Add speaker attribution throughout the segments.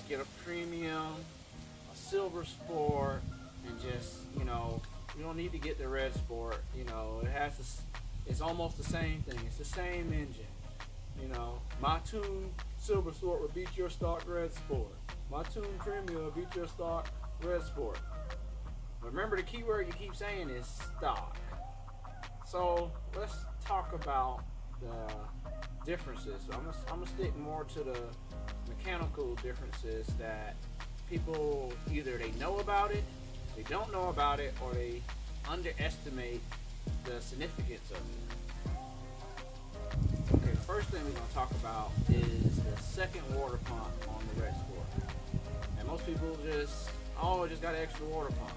Speaker 1: get a premium, a silver sport, and just, you know, you don't need to get the red sport. You know, it's almost the same thing. It's the same engine. You know, my tuned silver sport would beat your stock red sport. My tuned premium would beat your stock red sport. Remember, the key word you keep saying is stock. So let's talk about the differences. I'm gonna stick more to the mechanical differences that people either they know about it, they don't know about it, or they underestimate the significance of it. Okay, the first thing we're gonna talk about is the second water pump on the Red Sport. And most people just got an extra water pump.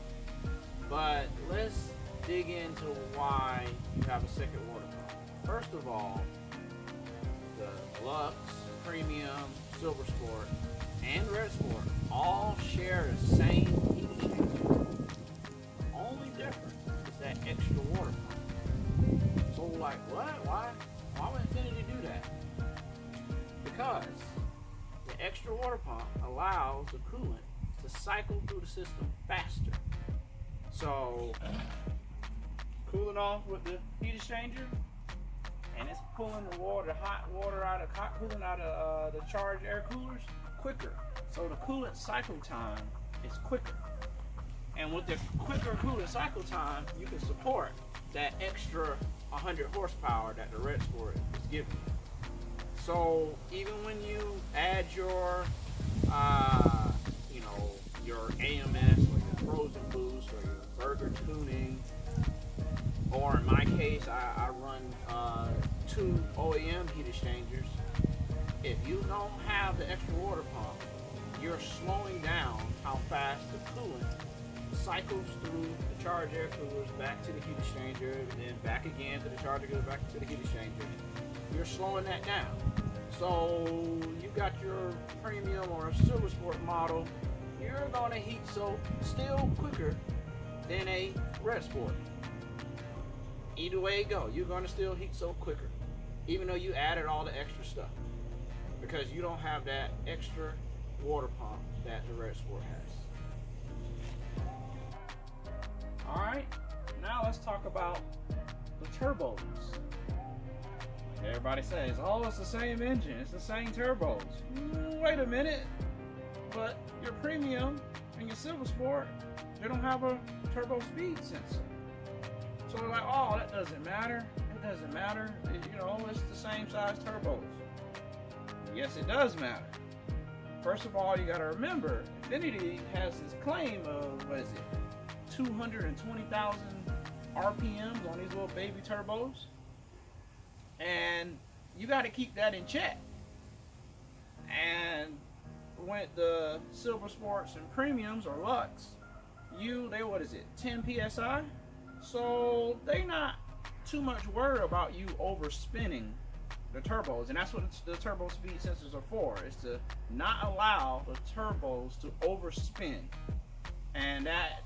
Speaker 1: But let's dig into why you have a second water pump. First of all, the Luxe, Premium, Silver Sport, and Red Sport all share the same heat exchanger. The only difference is that extra water pump. So like, what? Why would Infiniti do that? Because the extra water pump allows the coolant to cycle through the system faster. So, cooling off with the heat exchanger, and it's pulling the water, hot coolant out of the charged air coolers quicker. So the coolant cycle time is quicker. And with the quicker coolant cycle time, you can support that extra 100 horsepower that the Red Sport is giving you. So even when you add your, your AMS or your frozen boost or your burger tuning, or in my case, I run 2 OEM heat exchangers. If you don't have the extra water pump, you're slowing down how fast the coolant cycles through the charged air coolers back to the heat exchanger, and then back again to the charger, goes back to the heat exchanger. You're slowing that down. So you got your premium or silver sport model, you're gonna heat still quicker than a red sport. Either way it go, you're gonna still heat quicker, even though you added all the extra stuff, because you don't have that extra water pump that the red sport has. Alright, now let's talk about the turbos. Everybody says, oh, it's the same engine, it's the same turbos. Wait a minute, but your premium and your silver sport, they don't have a turbo speed sensor. So we're like, oh, that doesn't matter. It doesn't matter. It's the same size turbos. Yes, it does matter. First of all, you got to remember, Infiniti has this claim of, 220,000 RPMs on these little baby turbos. And you got to keep that in check. And with the silver sports and premiums or Luxe, they 10 psi? So they not too much worried about you overspinning the turbos, and that's what the turbo speed sensors are for, is to not allow the turbos to overspin. And that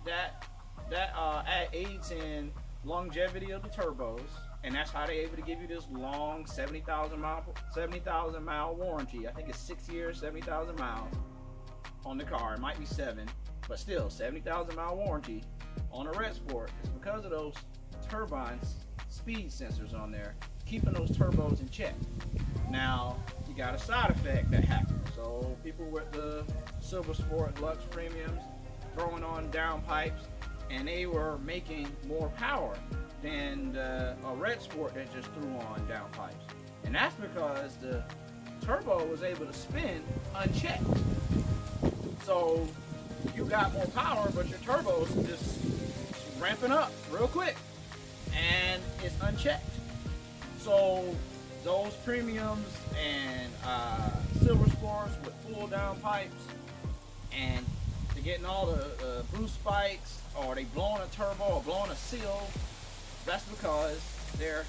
Speaker 1: aids in longevity of the turbos, and that's how they're able to give you this long 70,000 mile warranty. I think it's 6 years, 70,000 miles on the car. It might be 7, but still 70,000 mile warranty on a Red Sport. It's because of those turbine speed sensors on there, keeping those turbos in check. Now you got a side effect that happens. So people with the silver sport, Luxe premiums, throwing on downpipes, and they were making more power than a Red Sport that just threw on downpipes. And that's because the turbo was able to spin unchecked. So you got more power, but your turbo's just ramping up real quick, and it's unchecked. So those premiums and silver sports with full downpipes, and they're getting all the boost spikes, or they blowing a turbo or blowing a seal, that's because the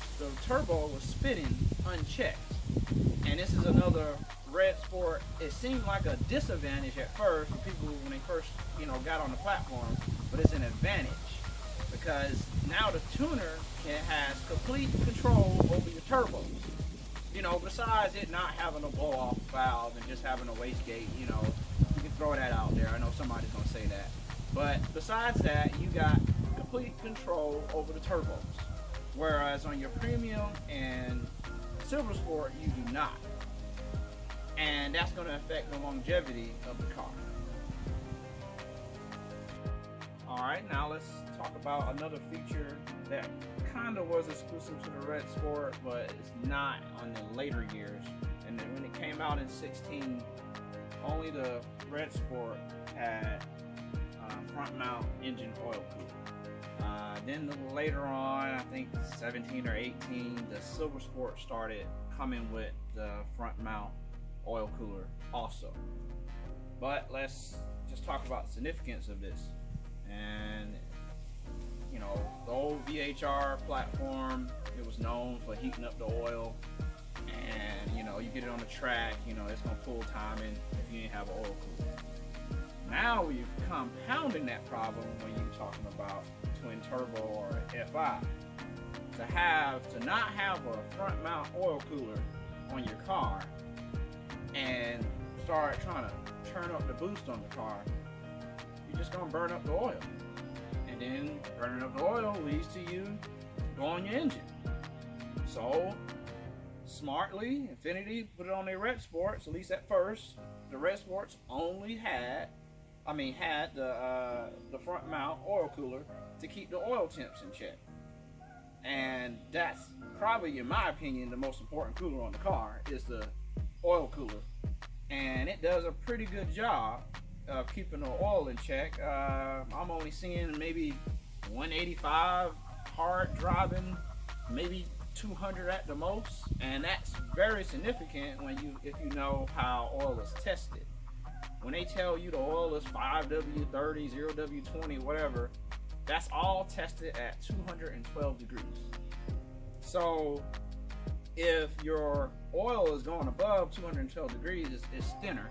Speaker 1: turbo was spinning unchecked. And this is another Red Sport. It seemed like a disadvantage at first for people when they first got on the platform, but it's an advantage, because now the tuner has complete control over your turbos. Besides it not having a blow off valve and just having a wastegate, you can throw that out there. I know somebody's gonna say that. But besides that, you got complete control over the turbos. Whereas on your premium and Silver Sport, you do not. And that's gonna affect the longevity of the car. Alright, now let's talk about another feature that kind of was exclusive to the Red Sport, but it's not on the later years. And then when it came out in 16, only the Red Sport had front mount engine oil cooler. Then later on, I think 17 or 18, the Silver Sport started coming with the front mount oil cooler also. But let's just talk about the significance of this. And you know, the old VHR platform, it was known for heating up the oil, and you know, you get it on the track, you know, it's gonna pull timing if you didn't have an oil cooler. Now you're compounding that problem when you're talking about twin turbo or FI. To not have a front mount oil cooler on your car and start trying to turn up the boost on the car, you're just gonna burn up the oil. And then burning up the oil leads to you blowing your engine. So smartly, Infiniti put it on their Red Sports, at least at first. The Red Sports only had the front mount oil cooler to keep the oil temps in check. And that's probably, in my opinion, the most important cooler on the car is the oil cooler. And it does a pretty good job of keeping the oil in check. I'm only seeing maybe 185 hard driving, maybe 200 at the most, and that's very significant if you know how oil is tested. When they tell you the oil is 5W30, 0W20, whatever, that's all tested at 212 degrees. So if your oil is going above 212 degrees, it's thinner.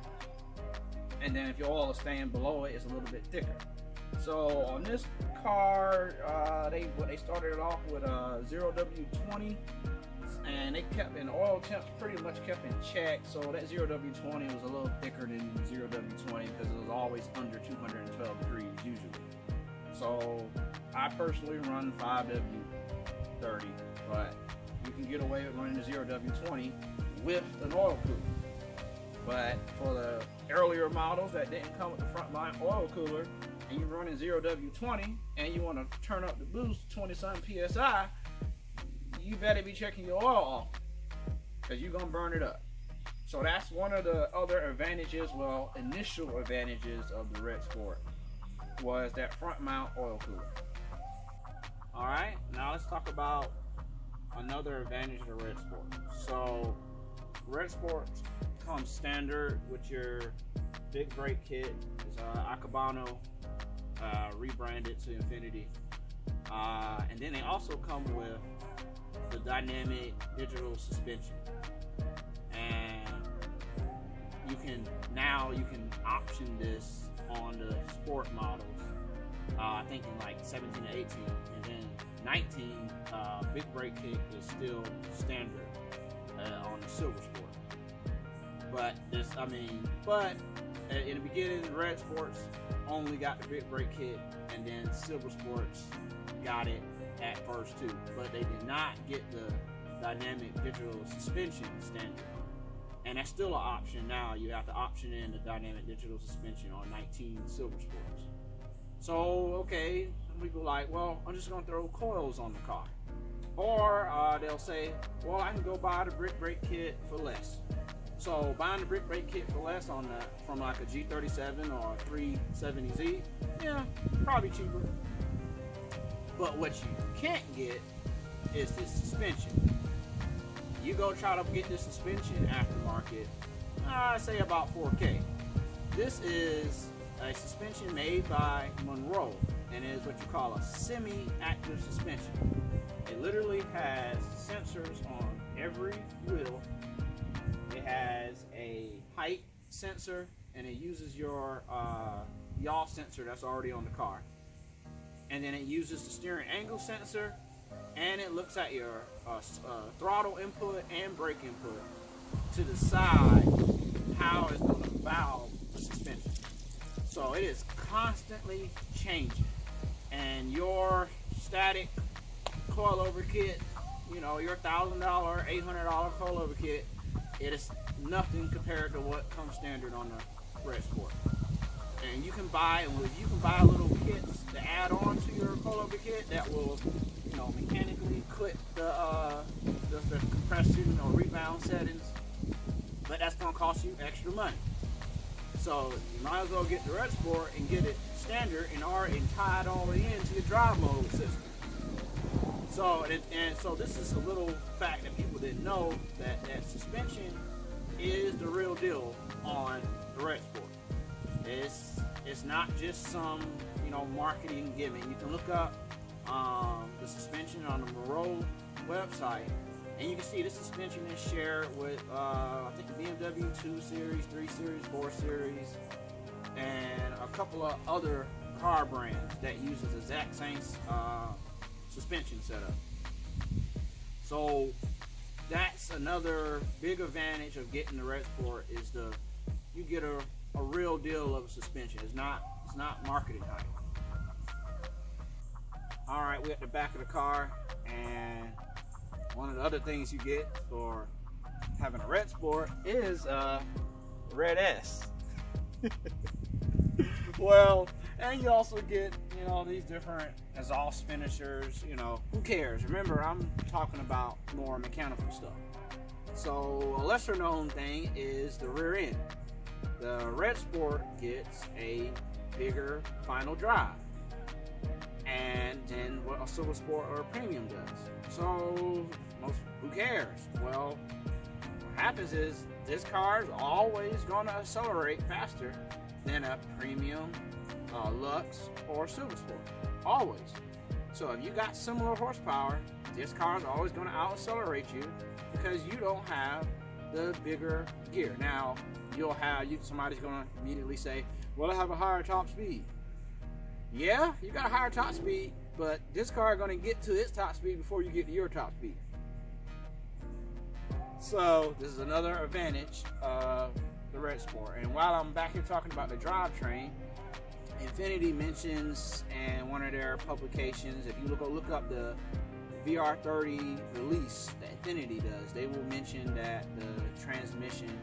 Speaker 1: And then if your oil is staying below it, it's a little bit thicker. So on this car, they started it off with 0W20, and they kept in oil temps pretty much kept in check. So that 0W20 was a little thicker than 0W20 because it was always under 212 degrees usually. So I personally run 5W30, but you can get away with running the 0W20 with an oil cooler. But for the earlier models that didn't come with the front mount oil cooler, and you're running 0W20 and you want to turn up the boost 20-something PSI, you better be checking your oil off because you're going to burn it up. So that's one of the other advantages, well, initial advantages of the Red Sport, was that front mount oil cooler. Alright, now let's talk about another advantage of the Red Sport. So Red Sport comes standard with your big brake kit. It's Akabano, rebranded to Infiniti. And then they also come with the dynamic digital suspension. And you can option this on the sport models. I think in like 17 to 18, and then 19, big brake kit is still standard on the Silver Sport. But in the beginning, the Red Sports only got the big brake kit, and then Silver Sports got it at first too. But they did not get the dynamic digital suspension standard. And that's still an option now. You have to option in the dynamic digital suspension on 19 Silver Sports. So, okay, some people are like, well, I'm just gonna throw coils on the car. Or they'll say, well, I can go buy the brick brake kit for less. So buying the brick brake kit for less from like a G37 or a 370Z, yeah, probably cheaper. But what you can't get is this suspension. You go try to get this suspension aftermarket, say about 4K. This is a suspension made by Monroe, and it is what you call a semi-active suspension. It literally has sensors on every wheel. It has a height sensor, and it uses your yaw sensor that's already on the car. And then it uses the steering angle sensor, and it looks at your throttle input and brake input to decide how it's going to valve the suspension. So it is constantly changing. And your static coilover kit, you know, your $1,000, $800 coilover kit, it is nothing compared to what comes standard on the Red Sport. And you can buy little kits to add on to your coilover kit that will, you know, mechanically quit the compression or rebound settings, but that's going to cost you extra money. So you might as well get the Red Sport and get it standard and tie it all the way into your drive mode system. So so this is a little fact that people didn't know, that suspension is the real deal on the Red Sport. It's not just some, you know, marketing gimmick. You can look up the suspension on the Monroe website, and you can see this suspension is shared with I think the BMW 2 Series, 3 Series, 4 Series, and a couple of other car brands that uses the exact same suspension setup. So that's another big advantage of getting the Red Sport, is you get a real deal of suspension. It's not marketing hype. All right, we're at the back of the car, and one of the other things you get for having a Red Sport is Red S. Well, and you also get, you know, these different exhaust finishers. You know, who cares? Remember, I'm talking about more mechanical stuff. So a lesser known thing is the rear end. The Red Sport gets a bigger final drive, and then what a Silver Sport or a Premium does. So who cares? Well, what happens is this car is always going to accelerate faster than a Premium, Luxe, or Silver Sport. Always. So if you got similar horsepower, this car is always going to out-accelerate you because you don't have the bigger gear. Now, somebody's going to immediately say, well, I have a higher top speed. Yeah, you got a higher top speed, but this car is going to get to its top speed before you get to your top speed. So this is another advantage of the Red Sport. And while I'm back here talking about the drivetrain, Infiniti mentions in one of their publications, if you look up the VR30 release that Infiniti does, they will mention that the transmission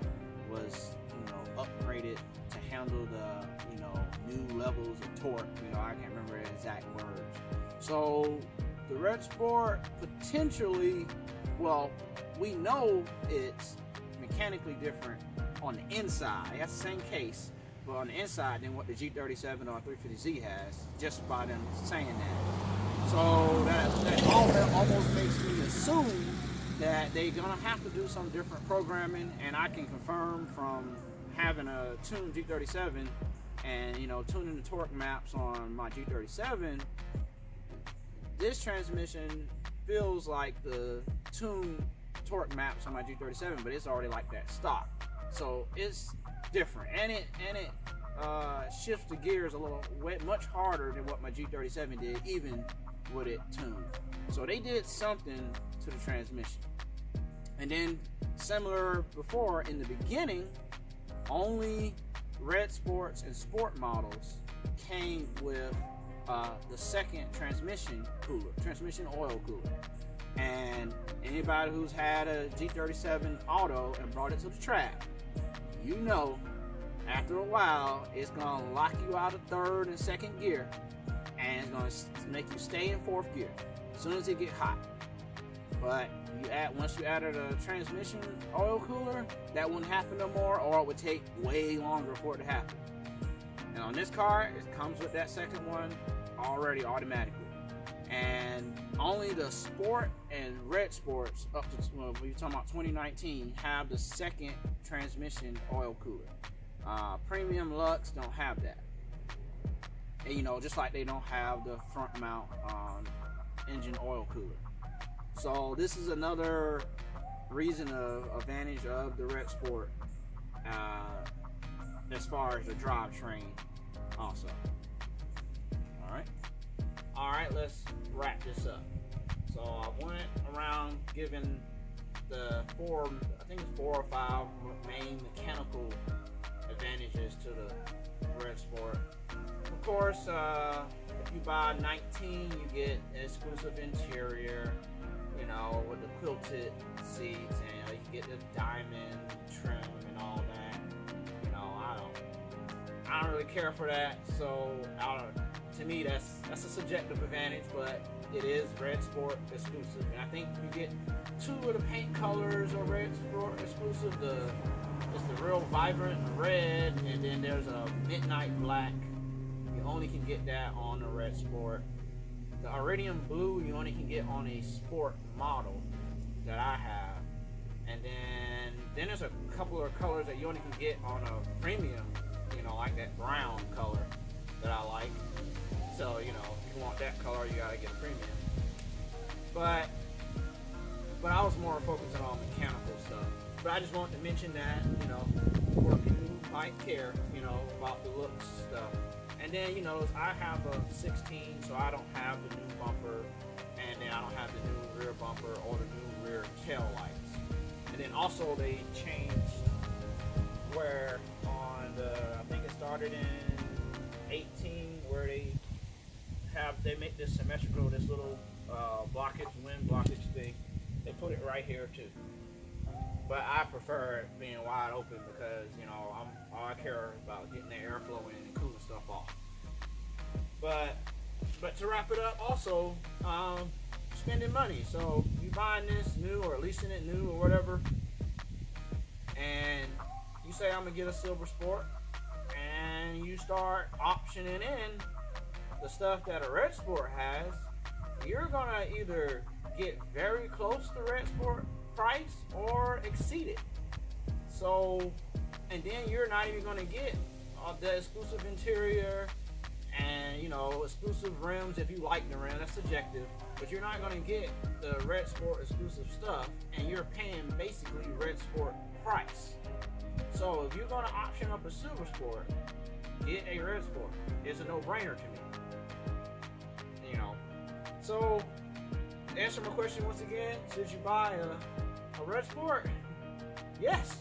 Speaker 1: was, you know, upgraded to handle the, you know, new levels of torque. You know, I can't remember the exact words. So the Red Sport potentially, well, we know it's mechanically different on the inside. It has the same case, but on the inside than what the G37 or 350Z has, just by them saying that. So that almost makes me assume that they're gonna have to do some different programming, and I can confirm from having a tuned G37 and, you know, tuning the torque maps on my G37, this transmission feels like the tuned torque maps on my G37, but it's already like that stock. So it's different, and it shifts the gears a little much harder than what my G37 did, even with it tuned. So they did something to the transmission. And then, similar before, in the beginning, only Red Sports and Sport models came with the second transmission oil cooler. And anybody who's had a G37 Auto and brought it to the track, you know, after a while, it's gonna lock you out of third and second gear, and it's gonna make you stay in fourth gear as soon as it get hot. But once you added a transmission oil cooler, that wouldn't happen no more, or it would take way longer for it to happen. And on this car, it comes with that second one already automatically. And only the Sport and Red Sports up to, well, we're talking about 2019, have the second transmission oil cooler. Premium, Luxe don't have that. And, you know, just like they don't have the front mount engine oil cooler. So this is another reason of advantage of the Red Sport as far as the drivetrain also. All right, let's wrap this up. So I went around giving the four or five main mechanical advantages to the Red Sport. course, if you buy 19, you get an exclusive interior, you know, with the quilted seats, and you get the diamond trim and all that. You know, I don't really care for that. So to me, that's a subjective advantage, but it is Red Sport exclusive, and I think you get 2 of the paint colors are Red Sport exclusive. It's the real vibrant red, and then there's a midnight black. You only can get that on the Red Sport. The iridium blue you only can get on a sport model that I have, and then there's a couple of colors that you only can get on a premium. You know, like that brown color that I like. So, you know, if you want that color, you gotta get a premium. But I was more focusing on mechanical stuff. But I just wanted to mention that, you know, for people who might care, you know, about the looks stuff. And then, you know, I have a 16, so I don't have the new bumper, and then I don't have the new rear bumper or the new rear tail lights. And then also they changed where on the, I think it started in 18, where they make this symmetrical, this little blockage, wind blockage thing. They put it right here too. But I prefer it being wide open because, you know, all I care about getting the airflow in and cooling stuff off. But to wrap it up, also spending money. So you buying this new or leasing it new or whatever, and you say I'm gonna get a Silver Sport, and you start optioning in the stuff that a Red Sport has, you're gonna either get very close to Red Sport price or exceed it. So, and then you're not even gonna get the exclusive interior and, you know, exclusive rims if you like the rim. That's subjective, but you're not gonna get the Red Sport exclusive stuff, and you're paying basically Red Sport price. So if you're gonna option up a Silver Sport, get a Red Sport. It's a no-brainer to me. You know. So, answer my question once again: should you buy a Red Sport? Yes.